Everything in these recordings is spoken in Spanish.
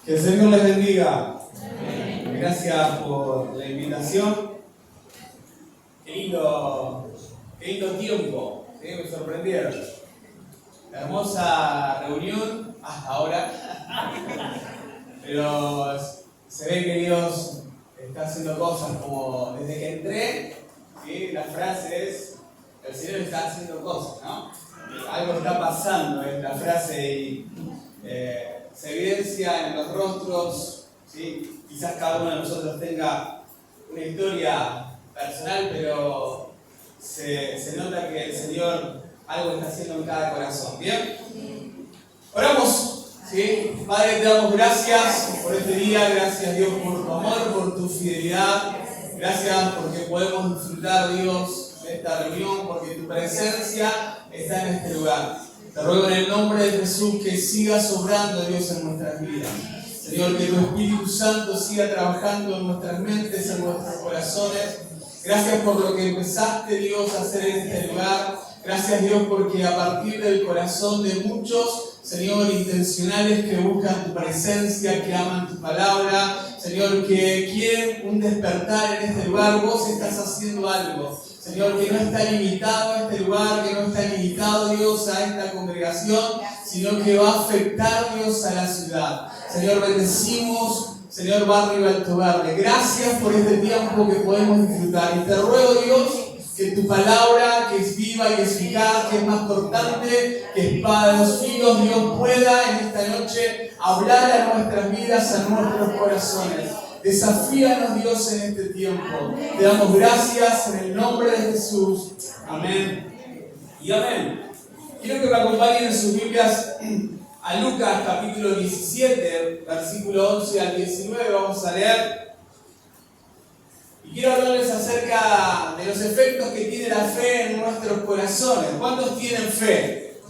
Que el Señor les bendiga. Amén. Gracias por la invitación. Qué lindo tiempo. ¿Sí? Me sorprendieron. Hermosa reunión hasta ahora. Pero se ve que Dios está haciendo cosas como desde que entré. ¿Sí? La frase es: el Señor está haciendo cosas, ¿no? Algo está pasando en la frase y se evidencia en los rostros, ¿sí? Quizás cada uno de nosotros tenga una historia personal, pero se nota que el Señor algo está haciendo en cada corazón. ¿Bien? Oramos, ¿sí? Padre, te damos gracias por este día, gracias Dios por tu amor, por tu fidelidad, gracias porque podemos disfrutar, Dios, de esta reunión, porque tu presencia está en este lugar. Te ruego en el nombre de Jesús que sigas obrando, Dios, en nuestras vidas. Señor, que tu Espíritu Santo siga trabajando en nuestras mentes, en nuestros corazones. Gracias por lo que empezaste, Dios, a hacer en este lugar. Gracias, Dios, porque a partir del corazón de muchos, Señor, intencionales que buscan tu presencia, que aman tu palabra, Señor, que quieren un despertar en este lugar, vos estás haciendo algo. Señor, que no está limitado a este lugar, que no está limitado, Dios, a esta congregación, sino que va a afectar, Dios, a la ciudad. Señor, bendecimos, Señor, Barrio y Alto Verde. Gracias por este tiempo que podemos disfrutar. Y te ruego, Dios, que tu palabra, que es viva y eficaz, que es más cortante que espada de dos filos, Dios, pueda en esta noche hablar a nuestras vidas, a nuestros corazones. Desafíanos, Dios, en este tiempo. Te damos gracias en el nombre de Jesús. Amén y amén. Quiero que me acompañen en sus Biblias a Lucas capítulo 17, versículo 11 al 19. Vamos a leer. Y quiero hablarles acerca de los efectos que tiene la fe en nuestros corazones. ¿Cuántos tienen fe?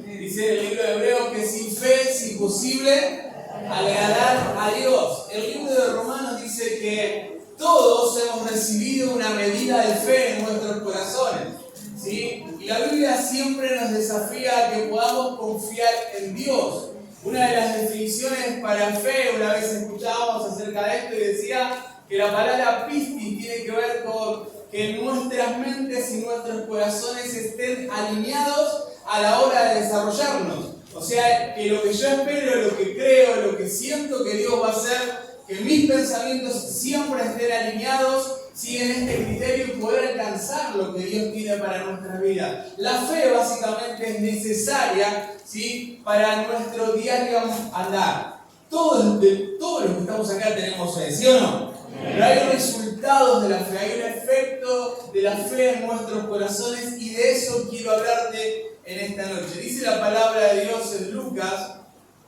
Dice el libro de Hebreos que sin fe es imposible agradar a Dios. El libro de Romanos dice que todos hemos recibido una medida de fe en nuestros corazones, ¿sí? Y la Biblia siempre nos desafía a que podamos confiar en Dios. Una de las definiciones para fe, una vez escuchábamos acerca de esto y decía que la palabra pistis tiene que ver con que nuestras mentes y nuestros corazones estén alineados a la hora de desarrollarnos. O sea, que lo que yo espero, lo que creo, lo que siento que Dios va a hacer, que mis pensamientos siempre estén alineados, siguen este criterio y poder alcanzar lo que Dios tiene para nuestra vida. La fe básicamente es necesaria, ¿sí?, para nuestro diario andar. Todos los que estamos acá tenemos fe, ¿sí o no? Pero hay resultados de la fe, hay un efecto de la fe en nuestros corazones y de eso quiero hablarte en esta noche. Dice la palabra de Dios en Lucas,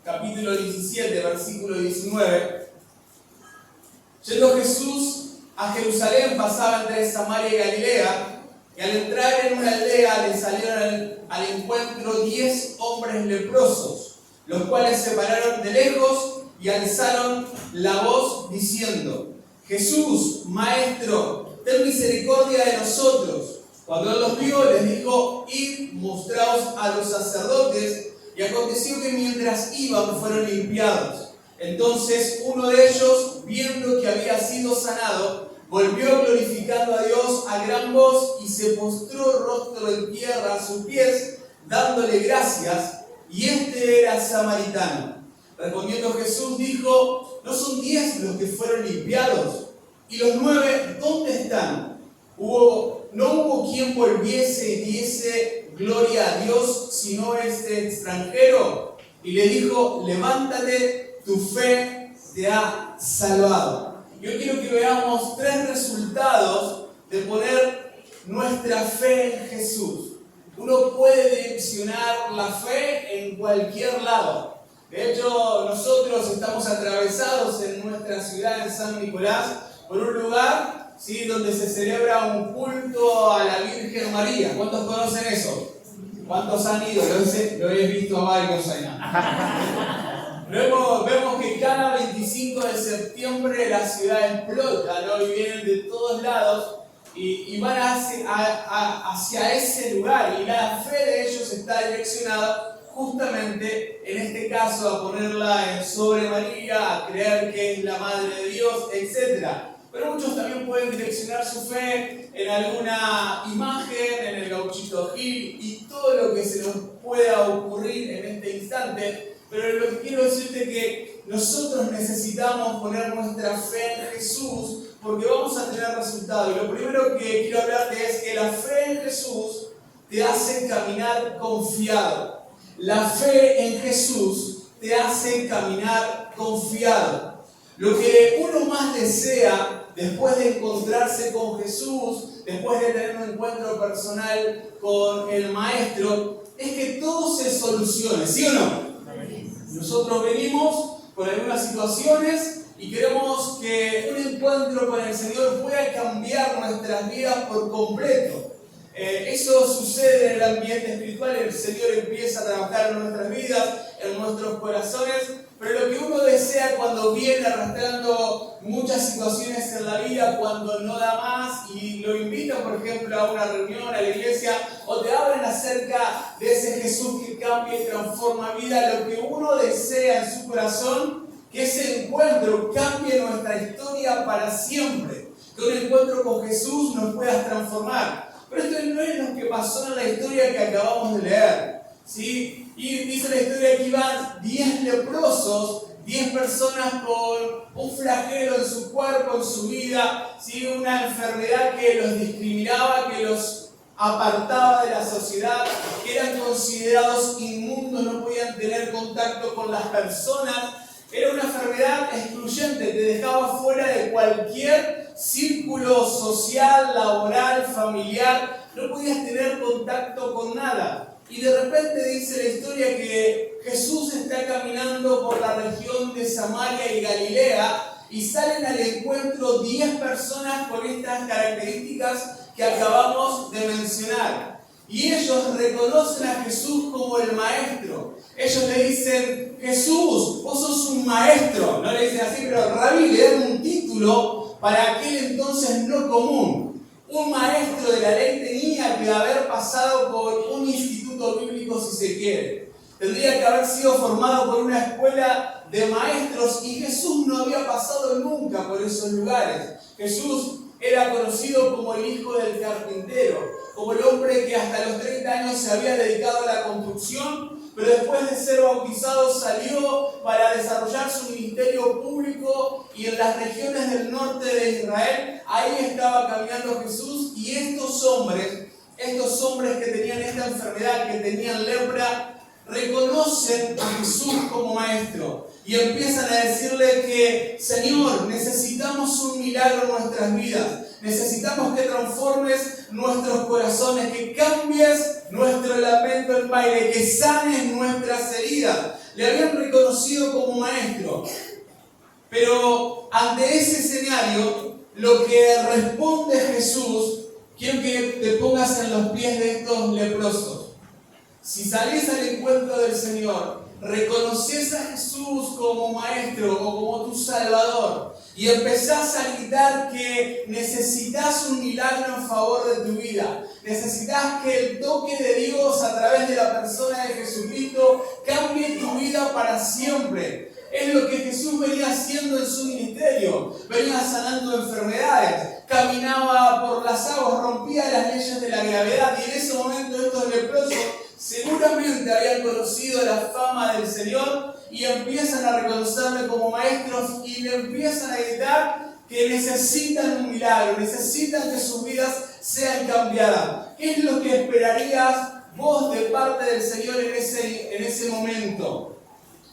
capítulo 17, versículo 19. Yendo Jesús a Jerusalén, pasaba entre Samaria y Galilea, y al entrar en una aldea le salieron al encuentro 10 hombres leprosos, los cuales se pararon de lejos y alzaron la voz diciendo: Jesús, Maestro, ten misericordia de nosotros. Cuando él los vio, les dijo: id, mostraos a los sacerdotes. Y aconteció que mientras iban, fueron limpiados. Entonces uno de ellos, viendo que había sido sanado, volvió glorificando a Dios a gran voz y se postró rostro en tierra a sus pies, dándole gracias, y este era samaritano. Respondiendo Jesús dijo: ¿no son 10 los que fueron limpiados? ¿Y los 9 dónde están? No hubo quien volviese y diese gloria a Dios, sino este extranjero. Y le dijo: levántate, tu fe te ha salvado. Yo quiero que veamos 3 resultados de poner nuestra fe en Jesús. Uno puede direccionar la fe en cualquier lado. De hecho, nosotros estamos atravesados en nuestra ciudad, en San Nicolás, por un lugar, ¿sí?, donde se celebra un culto a la Virgen María. ¿Cuántos conocen eso? ¿Cuántos han ido? Lo he visto a varios allá. Luego vemos que cada 25 de septiembre la ciudad explota, ¿no? Y vienen de todos lados y van hacia ese lugar. Y la fe de ellos está direccionada justamente en este caso a ponerla sobre María, a creer que es la Madre de Dios, etc. Pero muchos también pueden direccionar su fe en alguna imagen, en el Gauchito Gil y todo lo que se nos pueda ocurrir en este instante. Pero lo que quiero decirte es que nosotros necesitamos poner nuestra fe en Jesús porque vamos a tener resultados. Y lo primero que quiero hablarte es que la fe en Jesús te hace caminar confiado. La fe en Jesús te hace caminar confiado. Lo que uno más desea después de encontrarse con Jesús, después de tener un encuentro personal con el Maestro, es que todo se solucione, ¿sí o no? Nosotros venimos con algunas situaciones y queremos que un encuentro con el Señor pueda cambiar nuestras vidas por completo. Eso sucede en el ambiente espiritual, el Señor empieza a trabajar en nuestras vidas, en nuestros corazones, pero lo que uno desea cuando viene arrastrando muchas situaciones en la vida, cuando no da más y lo invitan, por ejemplo, a una reunión, a la iglesia, o te hablan acerca de ese Jesús que cambia y transforma vida, lo que uno desea en su corazón, que ese encuentro cambie nuestra historia para siempre, que un encuentro con Jesús nos pueda transformar. Pero esto no es lo que pasó en la historia que acabamos de leer, ¿sí? Y dice la historia que iban 10 leprosos, 10 personas con un flagelo en su cuerpo, en su vida, ¿sí? Una enfermedad que los discriminaba, que los apartaba de la sociedad, que eran considerados inmundos, no podían tener contacto con las personas. Era una enfermedad excluyente, te dejaba fuera de cualquier círculo social, laboral, familiar, no podías tener contacto con nada. Y de repente dice la historia que Jesús está caminando por la región de Samaria y Galilea y salen al encuentro 10 personas con estas características que acabamos de mencionar. Y ellos reconocen a Jesús como el Maestro. Ellos le dicen, Jesús, vos sos un maestro. No le dicen así, pero Rabí le dan un título para aquel entonces no común. Un maestro de la ley tenía que haber pasado por un instituto bíblico, si se quiere. Tendría que haber sido formado por una escuela de maestros y Jesús no había pasado nunca por esos lugares. Jesús era conocido como el hijo del carpintero, como el hombre que hasta los 30 años se había dedicado a la construcción, pero después de ser bautizado salió para desarrollar su ministerio público y en las regiones del norte de Israel, ahí estaba caminando Jesús y estos hombres que tenían esta enfermedad, que tenían lepra, reconocen a Jesús como maestro y empiezan a decirle que, Señor, necesitamos un milagro en nuestras vidas, necesitamos que transformes nuestros corazones, que cambies nuestro lamento en baile, que sanes nuestras heridas. Le habían reconocido como maestro, pero ante ese escenario, lo que responde Jesús, quiero que te pongas en los pies de estos leprosos. Si salís al encuentro del Señor, reconoces a Jesús como maestro o como tu salvador y empezás a gritar que necesitas un milagro en favor de tu vida, necesitas que el toque de Dios a través de la persona de Jesucristo cambie tu vida para siempre. Es lo que Jesús venía haciendo en su ministerio, venía sanando enfermedades, caminaba por las aguas, rompía las leyes de la gravedad y en ese momento estos leprosos seguramente habían conocido la fama del Señor y empiezan a reconocerle como maestros y le empiezan a gritar que necesitan un milagro, necesitan que sus vidas sean cambiadas. ¿Qué es lo que esperarías vos de parte del Señor en ese momento?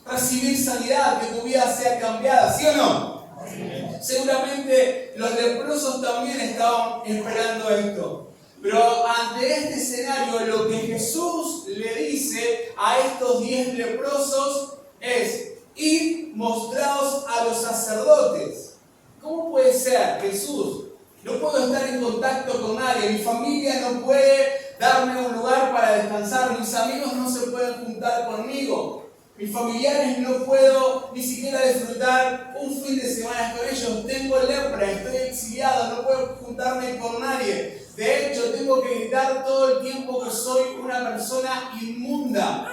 Recibir sanidad, que tu vida sea cambiada, ¿sí o no? Sí. Seguramente los leprosos también estaban esperando esto. Pero ante este escenario, lo que Jesús le dice a estos 10 leprosos es: id, mostraos a los sacerdotes. ¿Cómo puede ser, Jesús? No puedo estar en contacto con nadie, mi familia no puede darme un lugar para descansar, mis amigos no se pueden juntar conmigo, mis familiares no puedo ni siquiera disfrutar un fin de semana con ellos, tengo lepra, estoy exiliado, no puedo juntarme con nadie. De hecho, tengo que gritar todo el tiempo que soy una persona inmunda.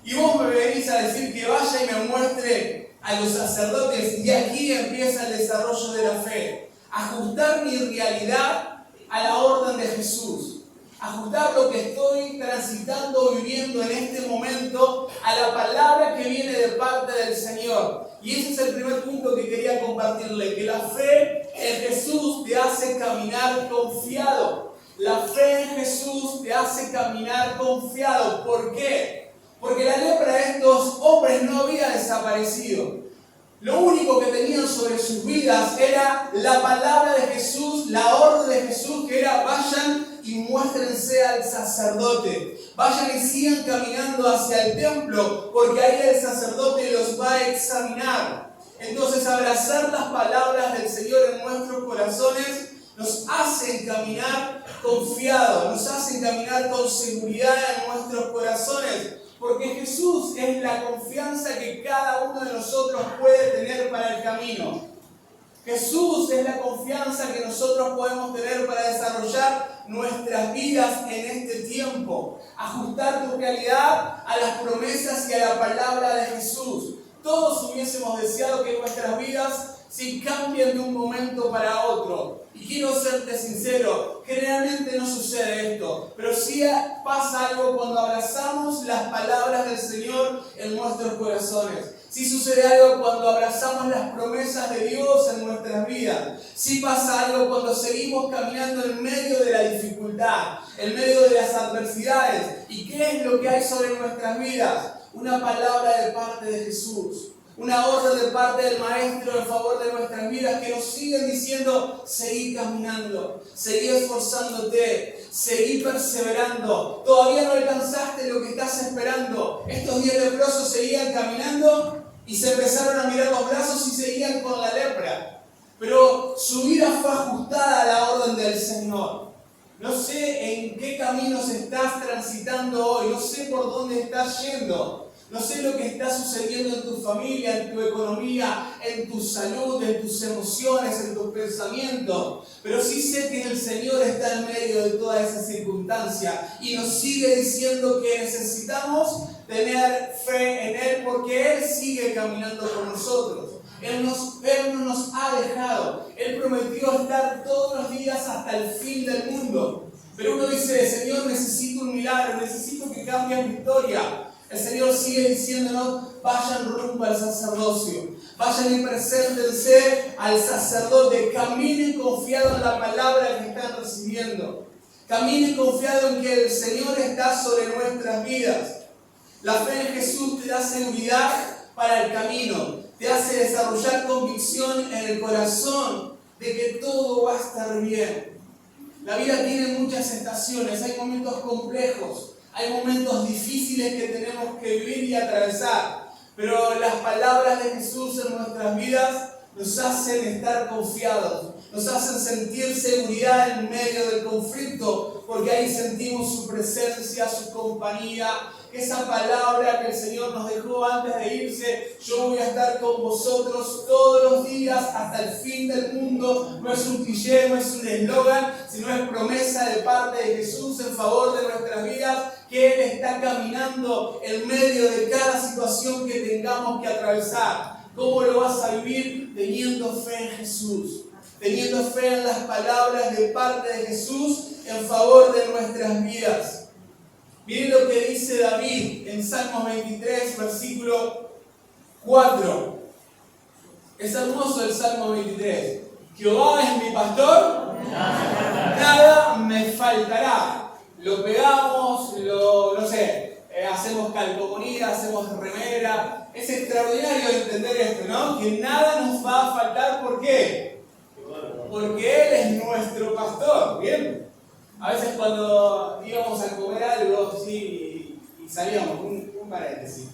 Y vos me venís a decir que vaya y me muestre a los sacerdotes, y aquí empieza el desarrollo de la fe. Ajustar mi realidad a la orden de Jesús. Ajustar lo que estoy transitando o viviendo en este momento a la palabra que viene de parte del Señor. Y ese es el primer punto que quería compartirle, que la fe en Jesús te hace caminar confiado. La fe en Jesús te hace caminar confiado. ¿Por qué? Porque la lepra de estos hombres no había desaparecido. Lo único que tenían sobre sus vidas era la palabra de Jesús, la orden de Jesús, que era: vayan y muéstrense al sacerdote. Vayan y sigan caminando hacia el templo, porque ahí el sacerdote los va a examinar. Entonces, abrazar las palabras del Señor en nuestros corazones nos hacen caminar confiados, nos hacen caminar con seguridad en nuestros corazones. Porque Jesús es la confianza que cada uno de nosotros puede tener para el camino. Jesús es la confianza que nosotros podemos tener para desarrollar nuestras vidas en este tiempo. Ajustar tu realidad a las promesas y a la palabra de Jesús. Todos hubiésemos deseado que nuestras vidas se cambien de un momento para otro. Y quiero serte sincero, generalmente no sucede esto, pero sí pasa algo cuando abrazamos las palabras del Señor en nuestros corazones. Sí sucede algo cuando abrazamos las promesas de Dios en nuestras vidas. Sí pasa algo cuando seguimos caminando en medio de la dificultad, en medio de las adversidades. ¿Y qué es lo que hay sobre nuestras vidas? Una palabra de parte de Jesús. Una orden de parte del Maestro en favor de nuestras vidas, que nos siguen diciendo: seguí caminando, seguí esforzándote, seguí perseverando. Todavía no alcanzaste lo que estás esperando. Estos 10 leprosos seguían caminando y se empezaron a mirar los brazos y seguían con la lepra. Pero su vida fue ajustada a la orden del Señor. No sé en qué caminos estás transitando hoy, no sé por dónde estás yendo. No sé lo que está sucediendo en tu familia, en tu economía, en tu salud, en tus emociones, en tus pensamientos. Pero sí sé que el Señor está en medio de toda esa circunstancia y nos sigue diciendo que necesitamos tener fe en Él, porque Él sigue caminando con nosotros. Él no nos ha dejado. Él prometió estar todos los días hasta el fin del mundo. Pero uno dice: Señor, necesito un milagro, necesito que cambie mi historia. El Señor sigue diciéndonos: vayan rumbo al sacerdocio, vayan y preséntense al sacerdote, caminen confiados en la palabra que están recibiendo, caminen confiados en que el Señor está sobre nuestras vidas. La fe en Jesús te da seguridad para el camino, te hace desarrollar convicción en el corazón de que todo va a estar bien. La vida tiene muchas estaciones, hay momentos complejos. Hay momentos difíciles que tenemos que vivir y atravesar, pero las palabras de Jesús en nuestras vidas nos hacen estar confiados, nos hacen sentir seguridad en medio del conflicto, porque ahí sentimos su presencia, su compañía. Esa palabra que el Señor nos dejó antes de irse: yo voy a estar con vosotros todos los días hasta el fin del mundo. No es un cliché, no es un eslogan, sino es promesa de parte de Jesús en favor de nuestras vidas, que Él está caminando en medio de cada situación que tengamos que atravesar. ¿Cómo lo vas a vivir? Teniendo fe en Jesús, teniendo fe en las palabras de parte de Jesús en favor de nuestras vidas. Miren lo que dice David en Salmos 23, versículo 4. Es hermoso el Salmo 23. Jehová es mi pastor, nada me faltará. Lo pegamos, hacemos calcomanía, hacemos remera. Es extraordinario entender esto, ¿no? Que nada nos va a faltar. ¿Por qué? Porque Él es nuestro pastor, ¿bien? A veces cuando íbamos a comer algo, sí, y salíamos, un paréntesis,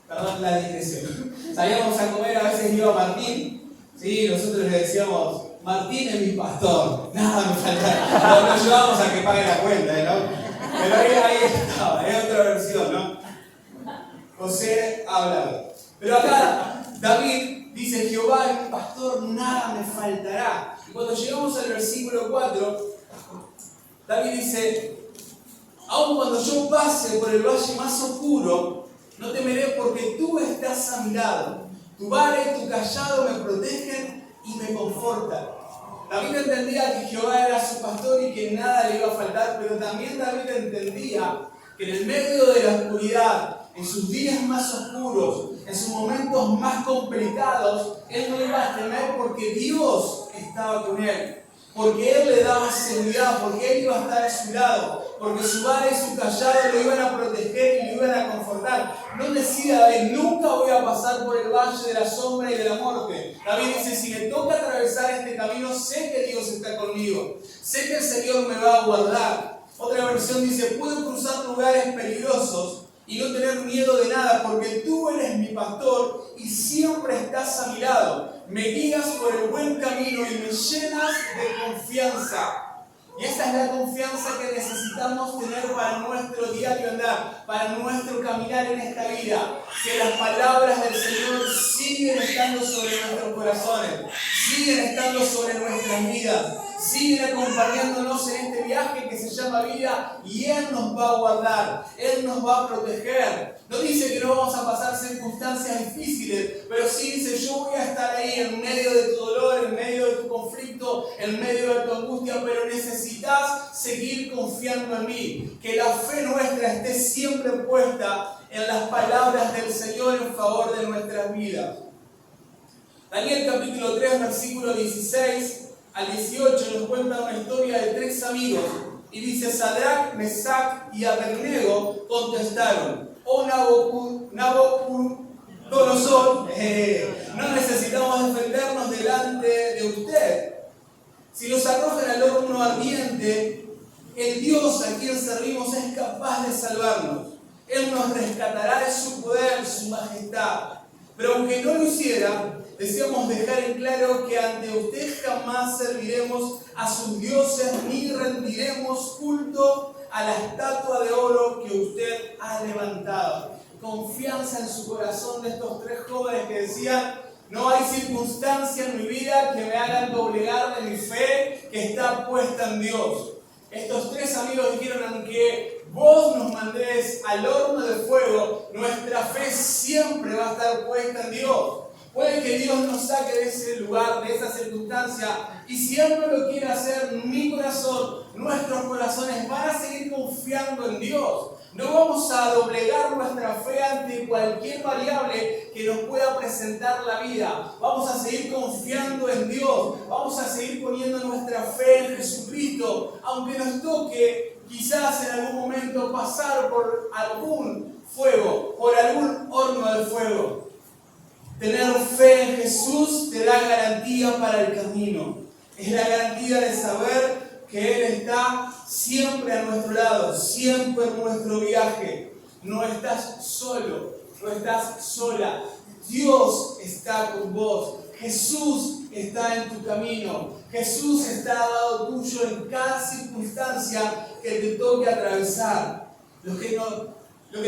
perdón la digresión, salíamos a comer, a veces iba Martín, sí, nosotros le decíamos: Martín es mi pastor, nada me falta, lo llevamos a que pague la cuenta, ¿no? Pero ahí estaba, es otra versión, ¿no? José habla. Pero acá David dice: Jehová es mi pastor, nada me faltará. Y cuando llegamos al versículo 4, David dice: aun cuando yo pase por el valle más oscuro, No temeré porque tú estás a mi lado. Tu vara y tu cayado me protegen y me confortan. David entendía que Jehová era su pastor y que nada le iba a faltar, pero también David entendía que en el medio de la oscuridad, en sus días más oscuros, en sus momentos más complicados, él no iba a temer porque Dios estaba con él. Porque Él le daba seguridad, porque Él iba a estar a su lado, porque su vara y su cayado lo iban a proteger y lo iban a confortar. No decía David, nunca voy a pasar por el valle de la sombra y de la muerte. David dice, si me toca atravesar este camino, sé que Dios está conmigo, sé que el Señor me va a guardar. Otra versión dice, puedo cruzar lugares peligrosos y no tener miedo de nada, porque tú eres mi pastor y siempre estás a mi lado. Me guías por el buen camino y me llenas de confianza. Y esta es la confianza que necesitamos tener para nuestro diario andar, para nuestro caminar en esta vida. Que las palabras del Señor siguen estando sobre nuestros corazones, siguen estando sobre nuestras vidas, siguen acompañándonos en este viaje que se llama vida, y Él nos va a guardar, Él nos va a proteger. No dice que no vamos a pasar circunstancias difíciles, pero sí dice, yo voy a estar ahí en medio de tu dolor, en medio de tu conflicto, en medio de tu angustia, pero necesitas seguir confiando en mí. Que la fe nuestra esté siempre puesta en las palabras del Señor en favor de nuestras vidas. Daniel capítulo 3, versículo 16 al 18 nos cuenta una historia de 3 amigos. Y dice, Sadrac, Mesac y Abednego contestaron, oh Nabucodonosor, no necesitamos defendernos delante de usted. Si los arrojan al horno ardiente, el Dios a quien servimos es capaz de salvarnos. Él nos rescatará de su poder, su majestad. Pero aunque no lo hiciera, deseamos dejar en claro que ante usted jamás serviremos a sus dioses ni rendiremos culto a la estatua de oro que usted ha levantado. Confianza en su corazón de estos 3 jóvenes que decían, no hay circunstancia en mi vida que me hagan doblegar de mi fe que está puesta en Dios. Estos 3 amigos dijeron, aunque vos nos mandés al horno de fuego, nuestra fe siempre va a estar puesta en Dios. Puede que Dios nos saque de ese lugar, de esa circunstancia, y si Él no lo quiere hacer, mi corazón, nuestros corazones van a seguir confiando en Dios. No vamos a doblegar nuestra fe ante cualquier variable que nos pueda presentar la vida. Vamos a seguir confiando en Dios. Vamos a seguir poniendo nuestra fe en Jesucristo. Aunque nos toque quizás en algún momento pasar por algún fuego, por algún horno de fuego. Tener fe en Jesús te da garantía para el camino. Es la garantía de saber que Él está siempre a nuestro lado, siempre en nuestro viaje. No estás solo, no estás sola. Dios está con vos. Jesús está en tu camino. Jesús está al lado tuyo en cada circunstancia que te toque atravesar. Lo que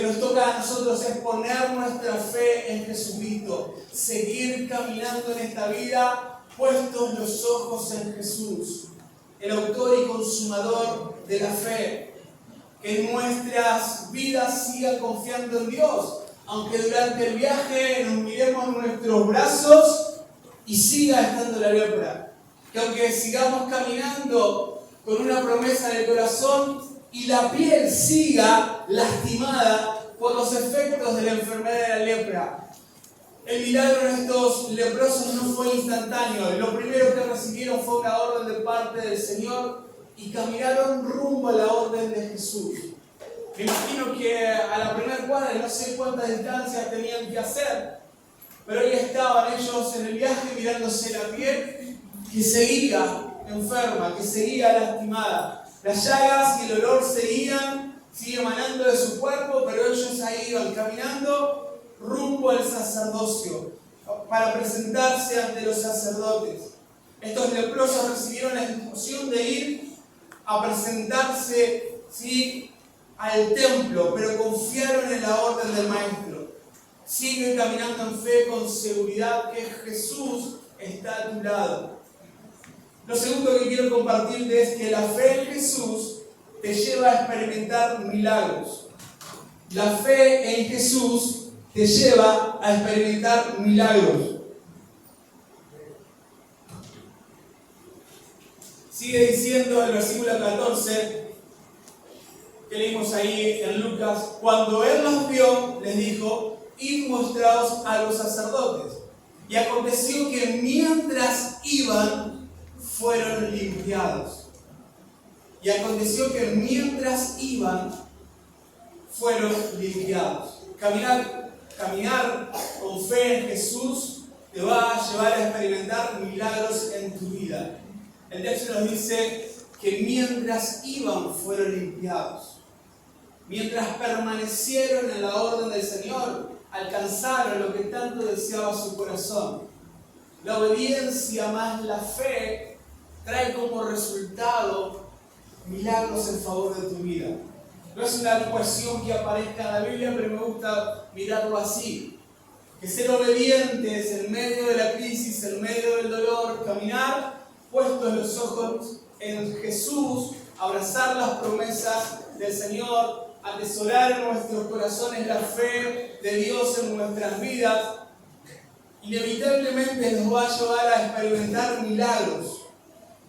nos toca a nosotros es poner nuestra fe en Jesucristo, seguir caminando en esta vida puestos los ojos en Jesús, el autor y consumador de la fe. Que en nuestras vidas siga confiando en Dios, aunque durante el viaje nos miremos nuestros brazos y siga estando la lepra. Que aunque sigamos caminando con una promesa en el corazón y la piel siga lastimada por los efectos de la enfermedad de la lepra. El milagro de estos leprosos no fue instantáneo. Lo primero que recibieron fue una orden de parte del Señor y caminaron rumbo a la orden de Jesús. Me imagino que a la primera cuadra no sé cuántas distancias tenían que hacer, pero ahí estaban ellos en el viaje mirándose la piel que seguía enferma, que seguía lastimada. Las llagas y el olor seguían emanando de su cuerpo, pero ellos ahí iban caminando rumbo al sacerdocio para presentarse ante los sacerdotes. Estos leprosos recibieron la instrucción de ir a presentarse al templo, pero confiaron en la orden del maestro. Sigue caminando en fe con seguridad que Jesús está a tu lado. Lo segundo que quiero compartirte es que la fe en Jesús te lleva a experimentar milagros. La fe en Jesús te lleva a experimentar milagros. Sigue diciendo el versículo 14, que leímos ahí en Lucas: cuando Él los vio, les dijo: id mostraos a los sacerdotes. Y aconteció que mientras iban, fueron limpiados. Y aconteció que mientras iban, fueron limpiados. Caminar con fe en Jesús te va a llevar a experimentar milagros en tu vida. El texto nos dice que mientras iban, fueron limpiados. Mientras permanecieron en la orden del Señor, alcanzaron lo que tanto deseaba su corazón. La obediencia más la fe trae como resultado milagros en favor de tu vida. No es una cuestión que aparezca en la Biblia, pero me gusta mirarlo así. Que ser obedientes en medio de la crisis, en medio del dolor, caminar puestos los ojos en Jesús, abrazar las promesas del Señor, atesorar en nuestros corazones la fe de Dios en nuestras vidas, inevitablemente nos va a llevar a experimentar milagros.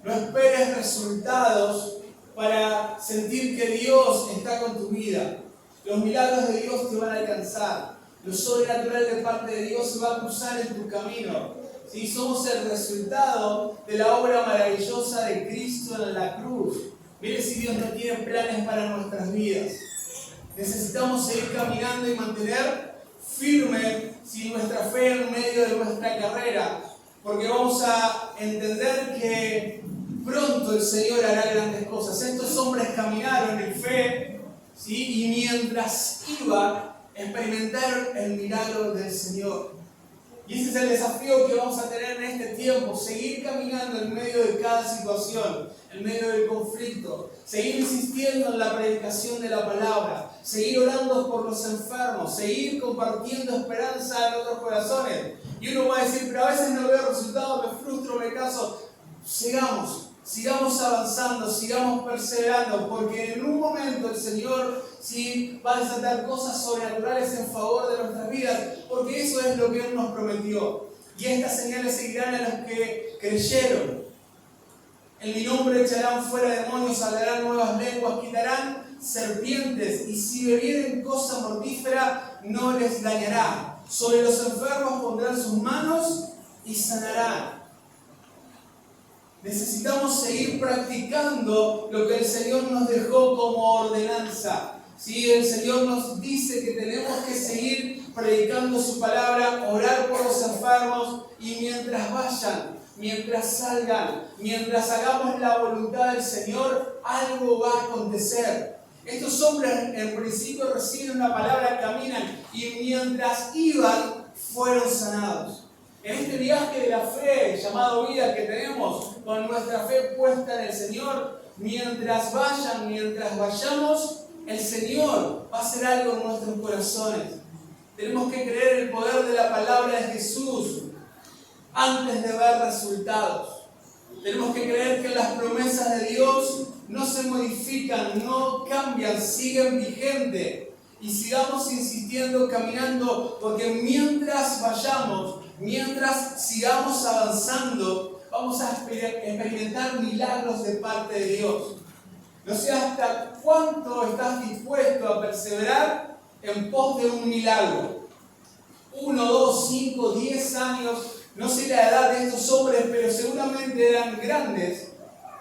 No esperes resultados para sentir que Dios está con tu vida. Los milagros de Dios te van a alcanzar. Lo sobrenatural de parte de Dios se va a cruzar en tu camino. ¿Sí? Somos el resultado de la obra maravillosa de Cristo en la cruz. Mire si Dios no tiene planes para nuestras vidas. Necesitamos seguir caminando y mantener firme nuestra fe en medio de nuestra carrera, porque vamos a entender que pronto el Señor hará grandes cosas. Estos hombres caminaron en fe, ¿sí? Y mientras iban, experimentaron el milagro del Señor. Y ese es el desafío que vamos a tener en este tiempo: seguir caminando en medio de cada situación, en medio del conflicto, seguir insistiendo en la predicación de la palabra, seguir orando por los enfermos, seguir compartiendo esperanza en otros corazones. Y uno va a decir: pero a veces no veo resultados, me frustro, me canso. Sigamos avanzando, sigamos perseverando, porque en un momento el Señor sí va a desatar cosas sobrenaturales en favor de nuestras vidas, porque eso es lo que Él nos prometió. Y estas señales seguirán a los que creyeron. En mi nombre echarán fuera demonios, hablarán nuevas lenguas, quitarán serpientes, y si bebieren cosa mortífera no les dañará. Sobre los enfermos pondrán sus manos y sanarán. Necesitamos seguir practicando lo que el Señor nos dejó como ordenanza. ¿Sí? El Señor nos dice que tenemos que seguir predicando su palabra, orar por los enfermos, y mientras vayan, mientras salgan, mientras hagamos la voluntad del Señor, algo va a acontecer. Estos hombres en principio reciben una palabra, caminan, y mientras iban, fueron sanados. En este viaje de la fe llamado vida que tenemos, con nuestra fe puesta en el Señor, mientras vayamos, el Señor va a hacer algo en nuestros corazones. Tenemos que creer el poder de la palabra de Jesús antes de ver resultados. Tenemos que creer que las promesas de Dios no se modifican, no cambian, siguen vigentes. Y sigamos insistiendo, caminando, porque mientras vayamos, mientras sigamos avanzando, vamos a experimentar milagros de parte de Dios. No sé hasta cuánto estás dispuesto a perseverar en pos de un milagro. 1, 2, 5, 10 años, no sé la edad de estos hombres, pero seguramente eran grandes.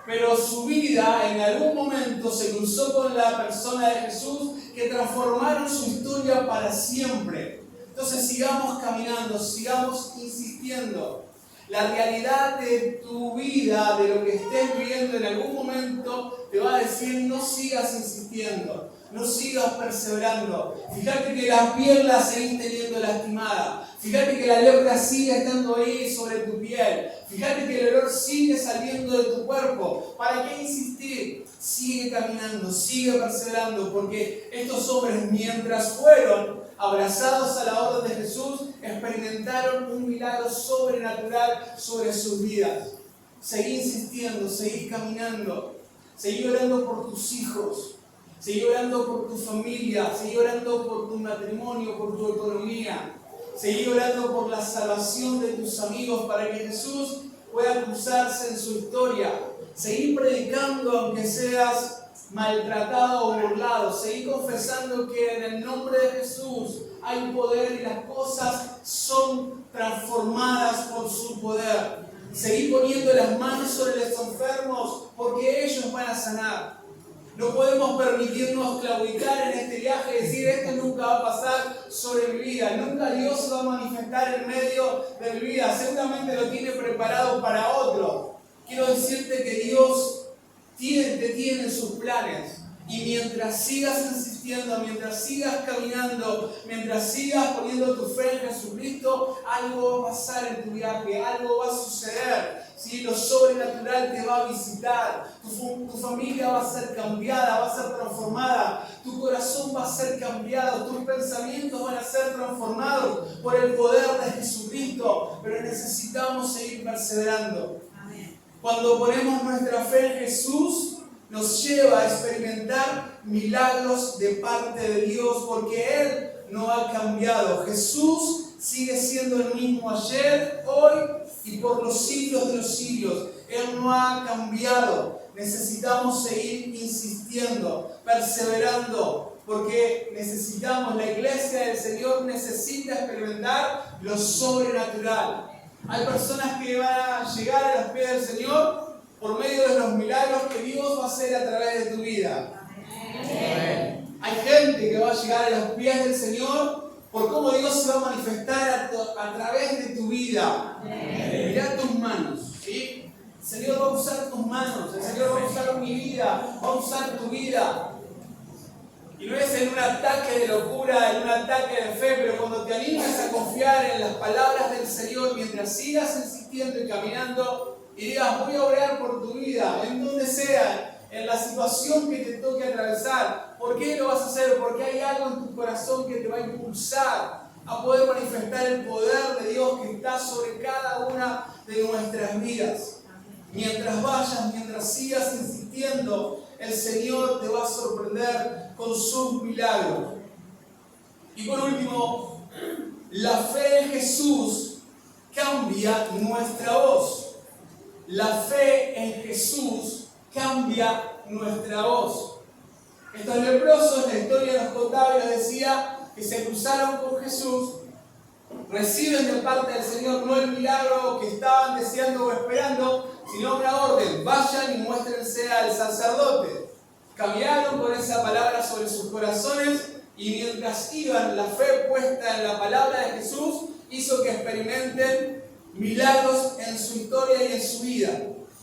Pero su vida en algún momento se cruzó con la persona de Jesús, que transformaron su historia para siempre. Entonces sigamos caminando, sigamos insistiendo. La realidad de tu vida, de lo que estés viviendo en algún momento, te va a decir: no sigas insistiendo, no sigas perseverando. Fíjate que la piel la seguís teniendo lastimada. Fíjate que la lepra sigue estando ahí sobre tu piel. Fíjate que el olor sigue saliendo de tu cuerpo. ¿Para qué insistir? Sigue caminando, sigue perseverando, porque estos hombres, mientras fueron abrazados a la orden de Jesús, experimentaron un milagro sobrenatural sobre sus vidas. Seguí insistiendo, seguí caminando, seguí orando por tus hijos. Seguí orando por tu familia, seguí orando por tu matrimonio, por tu economía. Seguí orando por la salvación de tus amigos para que Jesús pueda cruzarse en su historia. Seguí predicando aunque seas maltratado o burlado. Seguí confesando que en el nombre de Jesús hay poder y las cosas son transformadas por su poder. Seguí poniendo las manos sobre los enfermos porque ellos van a sanar. No podemos permitirnos claudicar en este viaje y decir esto nunca va a pasar sobre mi vida. Nunca Dios se va a manifestar en medio de mi vida. Seguramente lo tiene preparado para otro. Quiero decirte que Dios te tiene en sus planes. Y mientras sigas insistiendo, mientras sigas caminando, mientras sigas poniendo tu fe en Jesucristo, algo va a pasar en tu viaje, algo va a suceder. ¿Sí? Lo sobrenatural te va a visitar, tu familia va a ser cambiada, va a ser transformada, tu corazón va a ser cambiado, tus pensamientos van a ser transformados por el poder de Jesucristo, pero necesitamos seguir perseverando. Amén. Cuando ponemos nuestra fe en Jesús, nos lleva a experimentar milagros de parte de Dios, porque Él no ha cambiado. Jesús sigue siendo el mismo ayer, hoy y por los siglos de los siglos. Él no ha cambiado. Necesitamos seguir insistiendo, perseverando, porque necesitamos, la iglesia del Señor necesita experimentar lo sobrenatural. Hay personas que van a llegar a los pies del Señor por medio de los milagros que Dios va a hacer a través de tu vida. Amén. Hay gente que va a llegar a los pies del Señor por cómo Dios se va a manifestar a través de tu vida. Mirá tus manos, ¿sí? El Señor va a usar tus manos, el Señor va a usar mi vida, va a usar tu vida. Y no es en un ataque de locura, en un ataque de fe, pero cuando te animas a confiar en las palabras del Señor, mientras sigas insistiendo y caminando, y digas, voy a orar por tu vida, en donde sea, en la situación que te toque atravesar. ¿Por qué lo vas a hacer? Porque hay algo en tu corazón que te va a impulsar a poder manifestar el poder de Dios que está sobre cada una de nuestras vidas. Mientras vayas, mientras sigas insistiendo, el Señor te va a sorprender con sus milagros. Y por último, la fe en Jesús cambia nuestra voz. La fe en Jesús cambia nuestra voz. Estos leprosos, la historia nos contaba y nos decía que se cruzaron con Jesús, reciben de parte del Señor no el milagro que estaban deseando o esperando, sino una orden: vayan y muéstrense al sacerdote. Cambiaron con esa palabra sobre sus corazones y mientras iban, la fe puesta en la palabra de Jesús hizo que experimenten milagros en su historia y en su vida.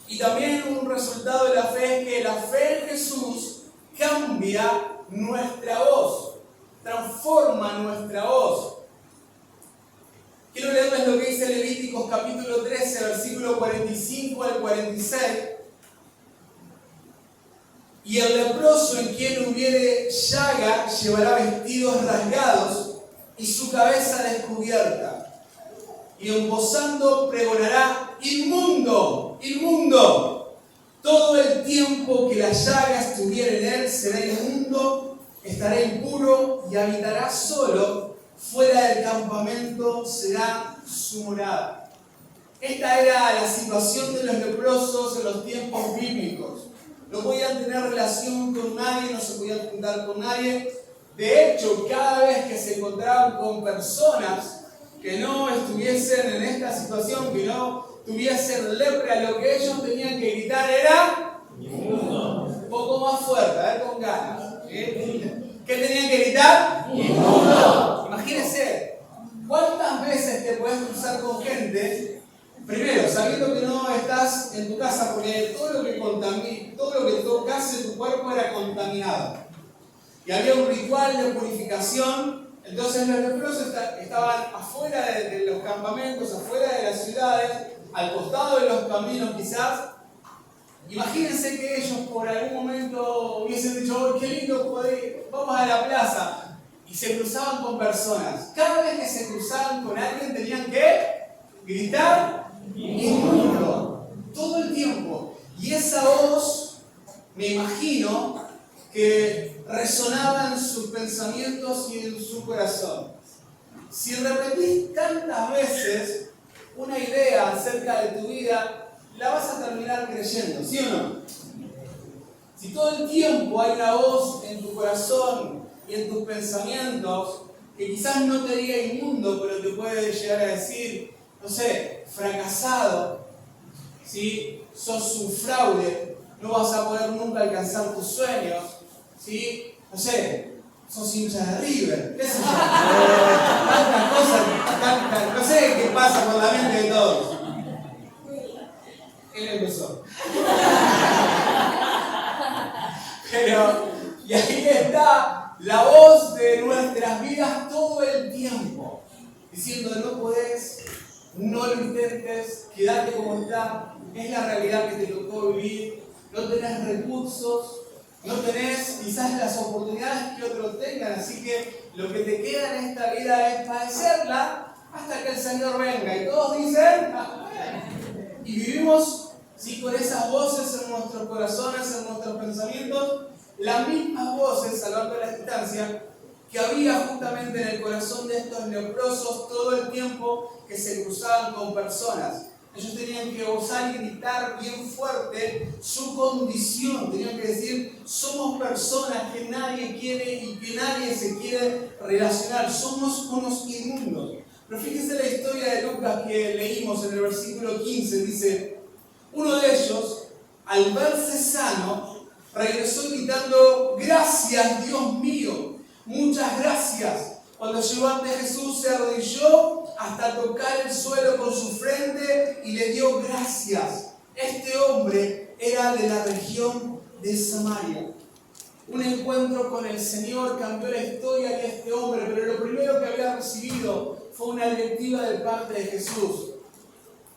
Y también un resultado de la fe es que la fe en Jesús cambia nuestra voz, transforma nuestra voz. Quiero leerles lo que dice Levíticos capítulo 13, versículo 45 al 46. Y el leproso en quien hubiere llaga llevará vestidos rasgados y su cabeza descubierta. Y embozando pregonará: inmundo, inmundo. Todo el tiempo que la llaga estuviera en él será inmundo, estará impuro y habitará solo. Fuera del campamento será su morada. Esta era la situación de los leprosos en los tiempos bíblicos. No podían tener relación con nadie, no se podían juntar con nadie. De hecho, cada vez que se encontraban con personas que no estuviesen en esta situación, que no tuviesen lepra, lo que ellos tenían que gritar era inmundo. Un poco más fuerte, a ver, con ganas. ¿Qué tenían que gritar? Inmundo. Imagínense, ¿cuántas veces te puedes cruzar con gente? Primero, sabiendo que no estás en tu casa, porque todo lo que tocase tu cuerpo era contaminado. Y había un ritual de purificación. Entonces los leprosos estaban afuera de los campamentos, afuera de las ciudades, al costado de los caminos quizás. Imagínense que ellos por algún momento hubiesen dicho: oh, qué lindo poder, vamos a la plaza. Y se cruzaban con personas. Cada vez que se cruzaban con alguien tenían que gritar inmundo. Todo el tiempo. Y esa voz, me imagino, que resonaba en sus pensamientos y en su corazón. Si repetís tantas veces una idea acerca de tu vida, la vas a terminar creyendo, ¿sí o no? Si todo el tiempo hay una voz en tu corazón y en tus pensamientos que quizás no te diga inmundo, pero te puede llegar a decir, no sé, fracasado, ¿sí? Sos un fraude, no vas a poder nunca alcanzar tus sueños, ¿sí? No sé, sos hincha de River, qué sé yo. Tantas cosas, no sé qué pasa por la mente de todos. Él empezó. Pero, y ahí está la voz de nuestras vidas todo el tiempo, diciendo no podés, no lo intentes, quedate como está, es la realidad que te tocó vivir, no tenés recursos, no tenés quizás las oportunidades que otros tengan, así que lo que te queda en esta vida es padecerla hasta que el Señor venga. Y todos dicen, y vivimos ¿sí? Con esas voces en nuestros corazones, en nuestros pensamientos, las mismas voces, salvando la distancia, que había justamente en el corazón de estos leprosos todo el tiempo que se cruzaban con personas. Ellos tenían que osar y gritar bien fuerte su condición. Tenían que decir, somos personas que nadie quiere y que nadie se quiere relacionar. Somos unos inmundos. Pero fíjense la historia de Lucas que leímos en el versículo 15. Dice, uno de ellos, al verse sano, regresó gritando, gracias Dios mío, muchas gracias. Cuando llegó ante Jesús se arrodilló hasta tocar el suelo con su frente y le dio gracias. Este hombre era de la región de Samaria. Un encuentro con el Señor cambió la historia de este hombre, pero lo primero que había recibido fue una directiva de parte de Jesús.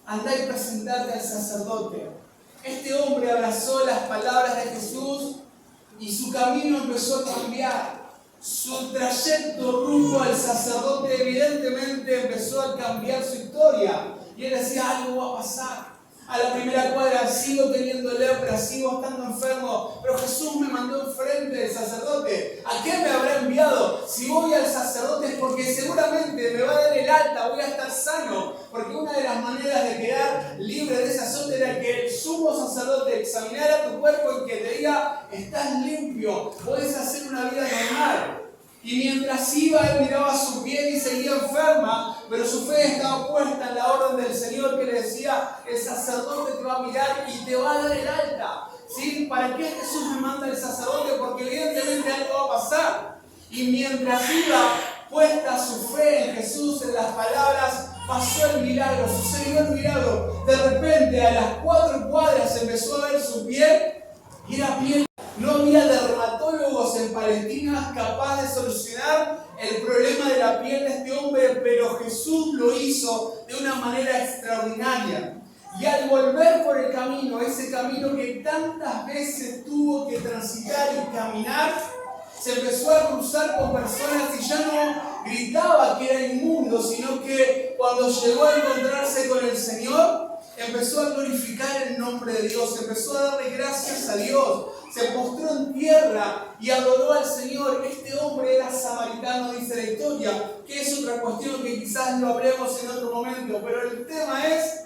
Andá y presentate al sacerdote. Este hombre abrazó las palabras de Jesús y su camino empezó a cambiar. Su trayecto rumbo al sacerdote evidentemente empezó a cambiar su historia. Y él decía, algo va a pasar. A la primera cuadra sigo teniendo lepra, sigo estando enfermo, pero Jesús me mandó enfrente del sacerdote. ¿A qué me habrá enviado? Si voy al sacerdote es porque seguramente me va a dar el alta, voy a estar sano. Porque una de las maneras de quedar libre de ese azote era que el sumo sacerdote examinara tu cuerpo y que te diga, estás limpio, puedes hacer una vida normal. Y mientras iba, él miraba su piel y seguía enferma, pero su fe estaba puesta en la orden del Señor que le decía, el sacerdote te va a mirar y te va a dar el alta. ¿Sí? ¿Para qué Jesús me manda el sacerdote? Porque evidentemente algo va a pasar. Y mientras iba puesta su fe en Jesús, en las palabras, pasó el milagro, sucedió el milagro. De repente, a las 4 cuadras empezó a ver su piel y era piel. No había dermatólogos en Palestina capaz de solucionar el problema de la piel de este hombre, pero Jesús lo hizo de una manera extraordinaria. Y al volver por el camino, ese camino que tantas veces tuvo que transitar y caminar, se empezó a cruzar con personas y ya no gritaba que era inmundo, sino que cuando llegó a encontrarse con el Señor, empezó a glorificar el nombre de Dios, empezó a darle gracias a Dios, se postró en tierra y adoró al Señor. Este hombre era samaritano, dice la historia, que es otra cuestión que quizás lo hablemos en otro momento, pero el tema es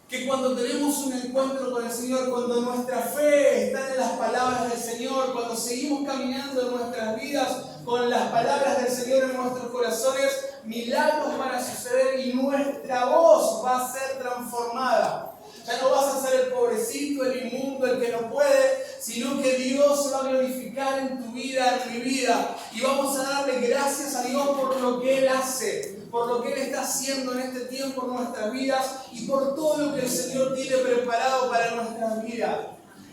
que cuando tenemos un encuentro con el Señor, cuando nuestra fe está en las palabras del Señor, cuando seguimos caminando en nuestras vidas con las palabras del Señor en nuestros corazones, milagros van a suceder y nuestra voz va a ser transformada. Ya no vas a ser el pobrecito, el inmundo, el que no puede, sino que Dios se va a glorificar en tu vida, en mi vida. Y vamos a darle gracias a Dios por lo que Él hace, por lo que Él está haciendo en este tiempo en nuestras vidas y por todo lo que el Señor tiene preparado para nuestras vidas.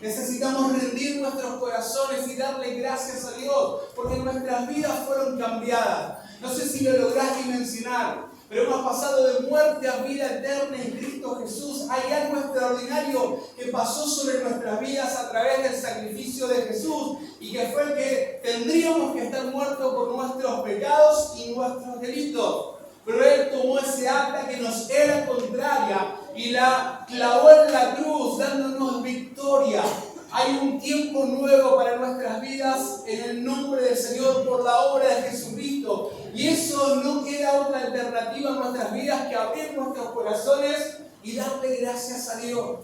Necesitamos rendir nuestros corazones y darle gracias a Dios, porque nuestras vidas fueron cambiadas. No sé si lo lográs dimensionar, pero hemos pasado de muerte a vida eterna en Cristo Jesús. Hay algo extraordinario que pasó sobre nuestras vidas a través del sacrificio de Jesús y que fue que tendríamos que estar muertos por nuestros pecados y nuestros delitos. Pero Él tomó ese acta que nos era contraria y la clavó en la cruz, dándonos victoria. Hay un tiempo nuevo para nuestras vidas en el nombre del Señor por la obra de Jesucristo. Y eso no queda otra alternativa en nuestras vidas que abrir nuestros corazones y darle gracias a Dios.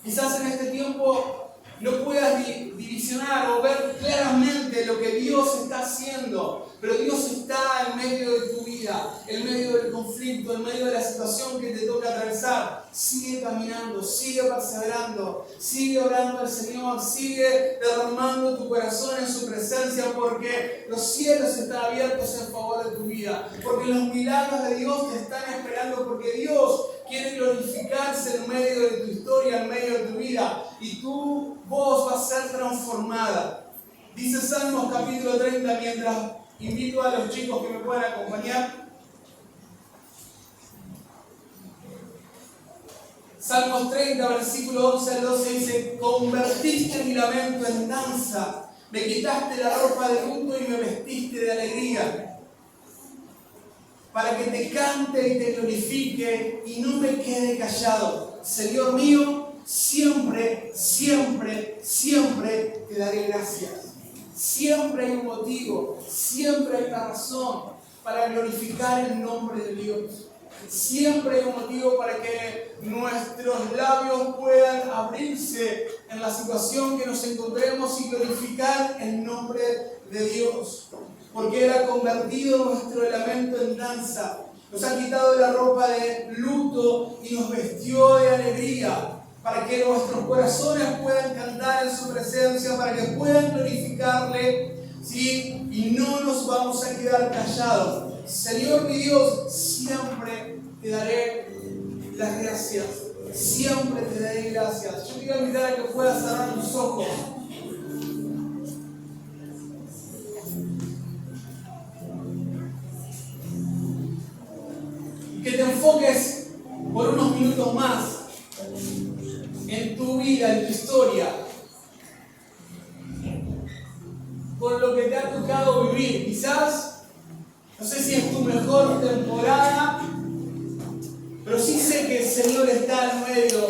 Quizás en este tiempo no puedas divisionar o ver claramente lo que Dios está haciendo, pero Dios está en medio de tu vida, en medio del conflicto, en medio de la situación que te toca atravesar. Sigue caminando, sigue perseverando, sigue orando al Señor, sigue derramando tu corazón en su presencia, porque los cielos están abiertos en favor de tu vida, porque los milagros de Dios te están esperando, porque Dios quiere glorificarse en medio de tu historia, en medio de tu vida, y tu voz va a ser transformada. Dice Salmos capítulo 30, mientras invito a los chicos que me puedan acompañar. Salmos 30, versículo 11 al 12 dice: convertiste mi lamento en danza, me quitaste la ropa de luto y me vestiste de alegría, para que te cante y te glorifique y no me quede callado. Señor mío, siempre, siempre, siempre te daré gracias. Siempre hay un motivo, siempre hay una razón para glorificar el nombre de Dios. Siempre hay un motivo para que nuestros labios puedan abrirse en la situación que nos encontremos y glorificar el nombre de Dios. Porque Él ha convertido nuestro lamento en danza, nos ha quitado la ropa de luto y nos vestió de alegría, para que nuestros corazones puedan cantar en su presencia, para que puedan glorificarle, ¿sí? Y no nos vamos a quedar callados. Señor mi Dios, siempre te daré las gracias, siempre te daré gracias. Yo te quiero invitar a que puedas cerrar tus ojos. Que te enfoques por unos minutos más en tu vida, en tu historia, por lo que te ha tocado vivir. Quizás, no sé si es tu mejor temporada, pero sí sé que el Señor está en medio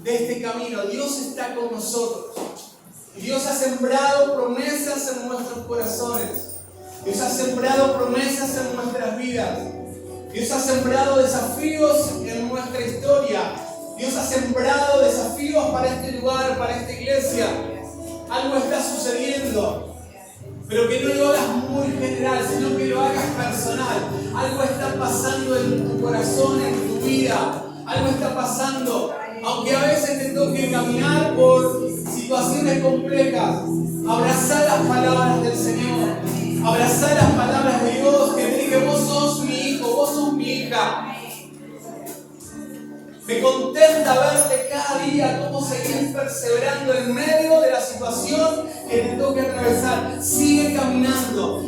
de este camino. Dios está con nosotros. Y Dios ha sembrado promesas en nuestros corazones. Dios ha sembrado promesas en nuestras vidas. Dios ha sembrado desafíos en nuestra historia. Dios ha sembrado desafíos para este lugar, para esta iglesia. Algo está sucediendo, pero que no lo hagas muy general, sino que lo hagas personal. Algo está pasando en tu corazón, en tu vida. Algo está pasando, aunque a veces te toque caminar por situaciones complejas. Abrazar las palabras del Señor. Abrazar las palabras de Dios que te dice: vos sos mi hijo, vos sos mi hija. Me contenta verte cada día cómo seguís perseverando en medio de la situación que te toque atravesar. Sigue caminando,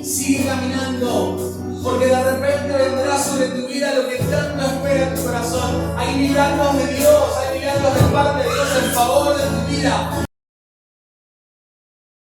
porque de repente vendrá